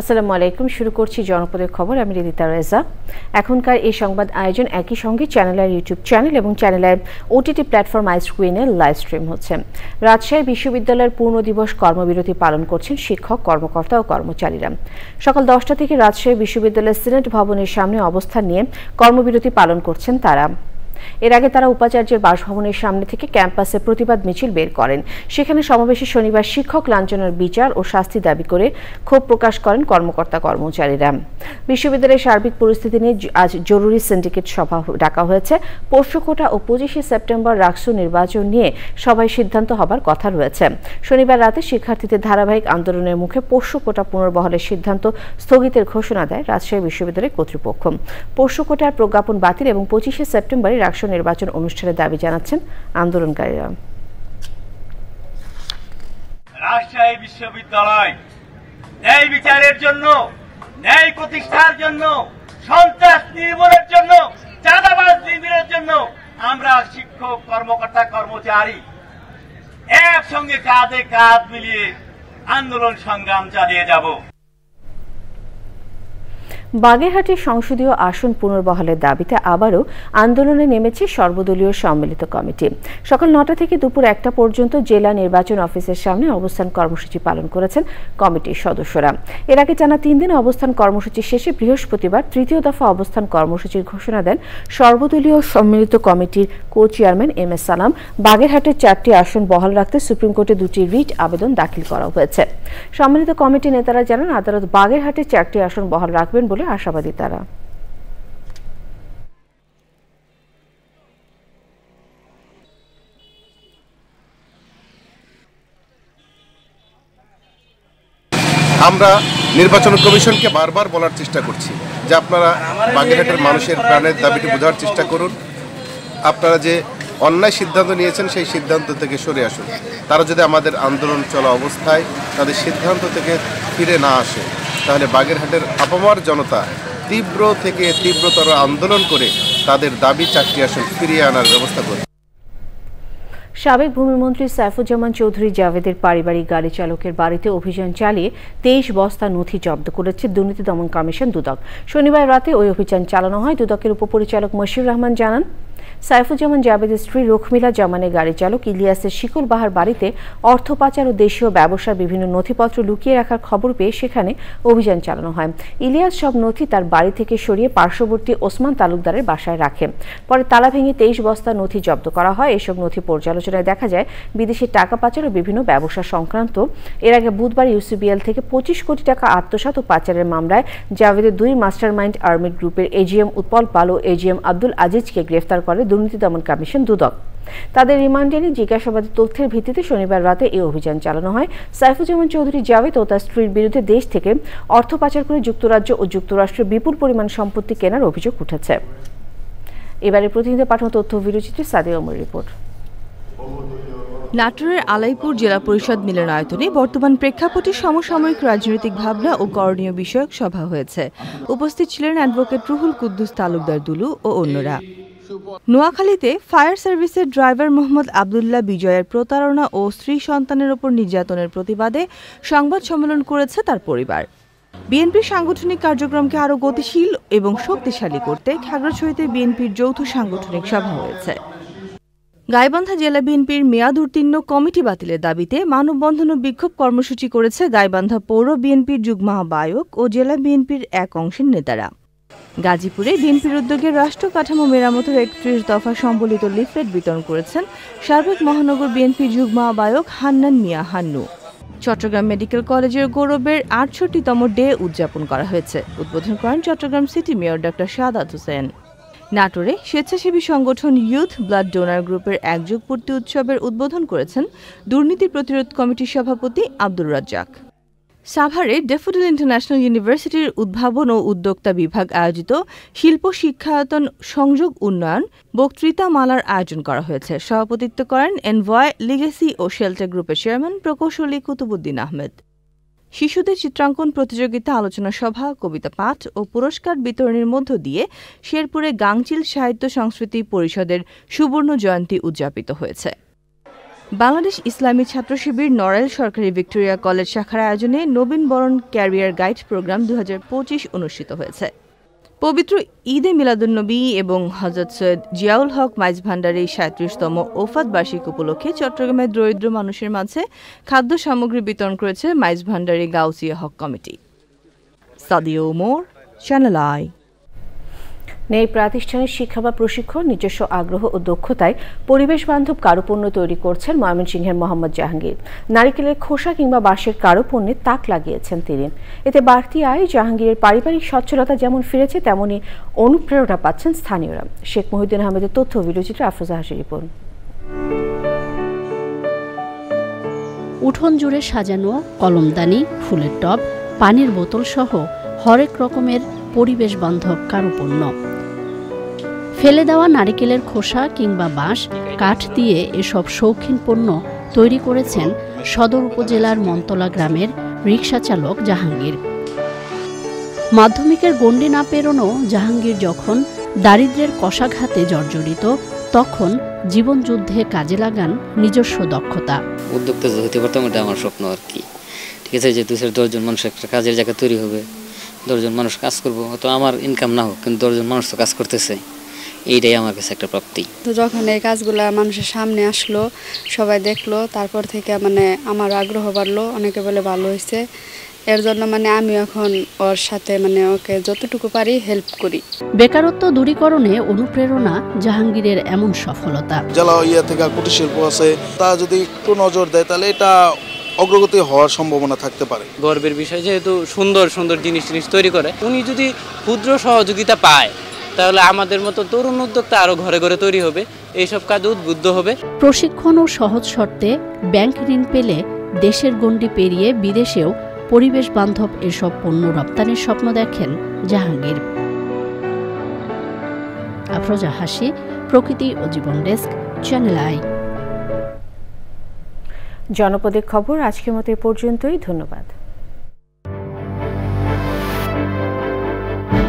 আসসালামু আলাইকুম। শুরু করছি জনপদের খবর। আমি রিদিতা রেজা। এখনকার এই সংবাদ আয়োজন একই সঙ্গে চ্যানেলের ইউটিউব চ্যানেল এবং চ্যানেলের ওটিটি প্ল্যাটফর্ম আইস্ক্রিনে লাইভ স্ট্রিম হচ্ছে। রাজশাহী বিশ্ববিদ্যালয়ের পূর্ণ দিবস কর্মবিরতি পালন করছেন শিক্ষক, কর্মকর্তা ও কর্মচারীরা। সকাল 10টা থেকে রাজশাহী বিশ্ববিদ্যালয়ের সিনেট ভবনের সামনে অবস্থান নিয়ে কর্মবিরতি পালন করছেন তারা। এর আগে তারা উপাচার্যের বাসভবনের সামনে থেকে ক্যাম্পাসে প্রতিবাদ মিছিল বের করেন। সেখানে সমাবেশে শনিবার শিক্ষক লাঞ্ছনার বিচার ও শাস্তি দাবি করে ক্ষোভ প্রকাশ করেন কর্মকর্তা কর্মচারীরা। বিশ্ববিদ্যালয়ের সার্বিক পরিস্থিতি নিয়ে আজ জরুরি সিন্ডিকেট সভা ডাকা হয়েছে। পোষ্য কোটা ও 25শে সেপ্টেম্বর রাকসু নির্বাচন নিয়ে সভায় সিদ্ধান্ত হবার কথা রয়েছে। শনিবার রাতে শিক্ষার্থীদের ধারাবাহিক আন্দোলনের মুখে পোষ্য কোটা পুনর্বহালের সিদ্ধান্ত স্থগিতের ঘোষণা দেয় রাজশাহী বিশ্ববিদ্যালয় কর্তৃপক্ষ। পোষ্য কোটার প্রজ্ঞাপন বাতিল এবং 25শে সেপ্টেম্বরে রাকসু নির্বাচন অনুষ্ঠানের দাবি জানাচ্ছেন আন্দোলনকারীরা। রাজশাহী বিশ্ববিদ্যালয় ন্যায় বিচারের জন্য, ন্যায় প্রতিষ্ঠার জন্য, সন্ত্রাস নির্মূলের জন্য, চাঁদাবাজ নির্মূলের জন্য আমরা শিক্ষক, কর্মকর্তা, কর্মচারী একসঙ্গে কাঁধে কাঁধ মিলিয়ে আন্দোলন সংগ্রাম চালিয়ে যাব। বাগেরহাটের সংসদীয় আসন পুনর্বহালের দাবিতে আবারও আন্দোলনে নেমেছে সর্বদলীয় সম্মিলিত কমিটি। সকাল 9টা থেকে দুপুর 1টা পর্যন্ত জেলা নির্বাচন অফিসের সামনে অবস্থান কর্মসূচি পালন করেছেন কমিটির সদস্যরা। এর আগে টানা 3 দিন অবস্থান কর্মসূচি শেষে বৃহস্পতিবার তৃতীয় দফা অবস্থান কর্মসূচির ঘোষণা দেন সর্বদলীয় সম্মিলিত কমিটির কো চেয়ারম্যান এম.এস. সালাম। বাগেরহাটের 4টি আসন বহাল রাখতে সুপ্রিম কোর্টে 2টি রিট আবেদন দাখিল করা হয়েছে। সম্মিলিত কমিটির নেতারা জানান, আদালত বাগেরহাটের 4টি আসন বহাল রাখবেন বলে আশাবাদী তারা। আমরা নির্বাচন কমিশনকে বারবার বলার চেষ্টা করছি যে আপনারা বাগেরহাটের মানুষের প্রাণের দাবিটি বোঝার চেষ্টা করুন। আপনারা যে অন্যায় সিদ্ধান্ত নিয়েছেন সেই সিদ্ধান্ত থেকে সরে আসুন। তারা যদি আমাদের আন্দোলন চলা অবস্থায় তাদের সিদ্ধান্ত থেকে ফিরে না আসে, তাহলে বাগেরহাটের আপামর জনতা তীব্র থেকে তীব্রতর আন্দোলন করে তাদের দাবি 4টি আসন ফিরিয়ে আনার ব্যবস্থা করবে। সাবেক ভূমিমন্ত্রী সাইফুজ্জামান চৌধুরী জাভেদের পারিবারিক গাড়ি চালকের বাড়িতে অভিযান চালিয়ে 23 বস্তা নথি জব্দ করেছে দুর্নীতি দমন কমিশন দুদক। শনিবার রাতে ওই অভিযান চালানো হয়। দুদকের উপপরিচালক মশিউর রহমান জানান, সাইফুজ্জামান জাভেদের স্ত্রী রুখমিলা জামানের গাড়ি চালক ইলিয়াসের শিকলবাহার বাড়িতে অর্থ পাচার ও দেশীয় ব্যবসার বিভিন্ন নথিপত্র লুকিয়ে রাখার খবর পেয়ে সেখানে অভিযান চালানো হয়। ইলিয়াস সব নথি তার বাড়ি থেকে সরিয়ে পার্শ্ববর্তী ওসমান তালুকদারের বাসায় রাখে। পরে তালা ভেঙে 23 বস্তা নথি জব্দ করা হয়। এসব নথি পর্যালোচনায় দেখা যায় বিদেশি টাকা পাচার ও বিভিন্ন ব্যবসা সংক্রান্ত। এর আগে বুধবার ইউসিবিএল থেকে 25 কোটি টাকা আত্মসাৎ ও পাচারের মামলায় জাভেদের 2 মাস্টারমাইন্ড আর্মিড গ্রুপের এজিএম উৎপল পাল ও এজিএম আব্দুল আজিজকে গ্রেফতার করে দুর্নীতি দমন কমিশন দুদক। তাদের রিমান্ডে নিয়ে জিজ্ঞাসাবাদের তথ্যের ভিত্তিতে শনিবার রাতে এই অভিযান চালানো হয়। সাইফুজ্জামান চৌধুরী জাভেদ ও তার স্ত্রীর বিরুদ্ধে দেশ থেকে অর্থ পাচার করে যুক্তরাজ্য ও যুক্তরাষ্ট্রে বিপুল পরিমাণ সম্পত্তি কেনার অভিযোগ উঠেছে। এবারে প্রতিনিধি পাঠানো তথ্য ভিডিওচিত্রে সাদিয়া ওমর রিপোর্ট। নাটোরের আলাইপুর জেলা পরিষদ মিলনায়তনে বর্তমান প্রেক্ষাপটে সমসাময়িক রাজনৈতিক ভাবনা ও করণীয় বিষয়ক সভা হয়েছে। উপস্থিত ছিলেন অ্যাডভোকেট রুহুল কুদ্দুস তালুকদার দুলু ও অন্যরা। নোয়াখালীতে ফায়ার সার্ভিসের ড্রাইভার মোহাম্মদ আবদুল্লাহ বিজয়ের প্রতারণা ও স্ত্রী সন্তানের ওপর নির্যাতনের প্রতিবাদে সংবাদ সম্মেলন করেছে তার পরিবার। বিএনপির সাংগঠনিক কার্যক্রমকে আরও গতিশীল এবং শক্তিশালী করতে খাগড়াছড়িতে বিএনপির যৌথ সাংগঠনিক সভা হয়েছে। গাইবান্ধা জেলা বিএনপির মেয়াদ উত্তীর্ণ কমিটি বাতিলের দাবিতে মানববন্ধন ও বিক্ষোভ কর্মসূচি করেছে গাইবান্ধা পৌর বিএনপির যুগ্ম আহ্বায়ক ও জেলা বিএনপির এক অংশের নেতারা। গাজীপুরে বিএনপির উদ্যোগে রাষ্ট্র কাঠামো মেরামতের 31 দফা সম্বলিত লিফলেট বিতরণ করেছেন সাবেক মহানগর বিএনপি যুগ্ম আহ্বায়ক হান্নান মিয়া হান্নু। চট্টগ্রাম মেডিকেল কলেজের গৌরবের 68তম ডে উদযাপন করা হয়েছে। উদ্বোধন করেন Chittagong city mayor doctor Sadat Hossain. নাটোরে স্বেচ্ছাসেবী সংগঠন ইউথ ব্লাড ডোনার গ্রুপের একযোগ পূর্তি উৎসবের উদ্বোধন করেছেন দুর্নীতি প্রতিরোধ কমিটির সভাপতি আব্দুর রাজ্জাক। সাভারে ড্যাফোডিল ইন্টারন্যাশনাল ইউনিভার্সিটির উদ্ভাবন ও উদ্যোক্তা বিভাগ আয়োজিত শিল্প শিক্ষায়তন সংযোগ উন্নয়ন বক্তৃতামালার আয়োজন করা হয়েছে। সভাপতিত্ব করেন এনভয় লিগেসি ও শেল্টার গ্রুপের চেয়ারম্যান প্রকৌশলী কুতুবুদ্দিন আহমেদ। শিশুদের চিত্রাঙ্কন প্রতিযোগিতা, আলোচনা সভা, কবিতা পাঠ ও পুরস্কার বিতরণের মধ্য দিয়ে শেরপুরে গাংচিল সাহিত্য সংস্কৃতি পরিষদের সুবর্ণ জয়ন্তী উদযাপিত হয়েছে। বাংলাদেশ ইসলামী ছাত্র শিবির নড়াইল সরকারি ভিক্টোরিয়া কলেজ শাখার আয়োজনে নবীন বরণ ক্যারিয়ার গাইড প্রোগ্রাম 2025 অনুষ্ঠিত হয়েছে। পবিত্র ঈদে মিলাদুন্নবী এবং হযরত সৈয়দ জিয়াউল হক মাইজ ভান্ডারীর 37তম ওফাত বার্ষিকী উপলক্ষে চট্টগ্রামের দরিদ্র মানুষের মাঝে খাদ্য সামগ্রী বিতরণ করেছে Maij Bhandari Gausia Haq committee. Sadia Omar, channel I. নেই প্রাতিষ্ঠানিক শিক্ষা বা প্রশিক্ষণ, নিজস্ব আগ্রহ ও দক্ষতায় পরিবেশ বান্ধব কারুপণ্য তৈরি করছেন ময়মনসিংহের মোহাম্মদ জাহাঙ্গীর। নারিকেলের খোসা কিংবা বাঁশের কারুপণ্যে তাক লাগিয়েছেন তিনি। এতে বাড়তি আয়, জাহাঙ্গীরের পারিবারিক সচ্ছলতা যেমন ফিরেছে, তেমনি অনুপ্রেরণা পাচ্ছেন স্থানীয়রা। শেখ মহিউদ্দিন আহমেদের তথ্য, ভিডিওচিত্রে আফরোজা হাসির রিপোর্ট। উঠোন জুড়ে সাজানো কলমদানি, ফুলের টব, পানির বোতল সহ হরেক রকমের পরিবেশ বান্ধব কারুপণ্য। ফেলে দেওয়া নারিকেলের খোসা কিংবা বাঁশ, কাঠ দিয়ে এসব শৌখিন পণ্য তৈরি করেছেন সদর উপজেলার মন্তলা গ্রামের রিকশা চালক জাহাঙ্গীর। মাধ্যমিকের গণ্ডি না পেরোনো জাহাঙ্গীর যখন দারিদ্র্যের কষাঘাতে জর্জরিত, তখন জীবনযুদ্ধে কাজে লাগান নিজস্ব দক্ষতা। উদ্যোক্তা হতে পারতাম, এটা আমার স্বপ্ন আর কি। ঠিক আছে, যে 2-10 জন মানুষ একটা কাজের জায়গা তৈরি হবে, 10 জন মানুষ কাজ করবো, হয়তো আমার ইনকাম না হোক, কিন্তু 10 জন মানুষ তো কাজ করতেছে, এইটাই আমার কাছে একটা প্রাপ্তি। তো যখন এই কাজগুলা মানুষের সামনে আসলো, সবাই দেখলো, তারপর থেকে আমার আগ্রহ বাড়লো, অনেকে বলে ভালো হয়েছে। এর জন্য আমি এখন ওর সাথে ওকে যতটুকু পারি হেল্প করি। বেকারত্ব দূরীকরণে অনুপ্রেরণা জাহাঙ্গীরের এমন সফলতা। জেলা থেকে কুটির শিল্প আছে, তা যদি একটু নজর দেয় তাহলে এটা অগ্রগতি হওয়ার সম্ভাবনা থাকতে পারে। গর্বের বিষয়, যেহেতু সুন্দর সুন্দর জিনিস তৈরি করে, উনি যদি ক্ষুদ্র সহযোগিতা পায় তাহলে আমাদের মতো তরুণ উদ্যোক্তা আরো ঘরে ঘরে তৈরি হবে, এইসব কাজে উদ্বুদ্ধ হবে। প্রশিক্ষণ ও সহজ শর্তে ব্যাংক ঋণ পেলে দেশের গণ্ডি পেরিয়ে বিদেশেও পরিবেশ বান্ধব এসব পণ্য রপ্তানির স্বপ্ন দেখেন জাহাঙ্গীর। আফরোজা হাসি, প্রকৃতি ও জীবন ডেস্ক, চ্যানেল আই। জনপদের খবর আজকের মতো এ পর্যন্তই। ধন্যবাদ।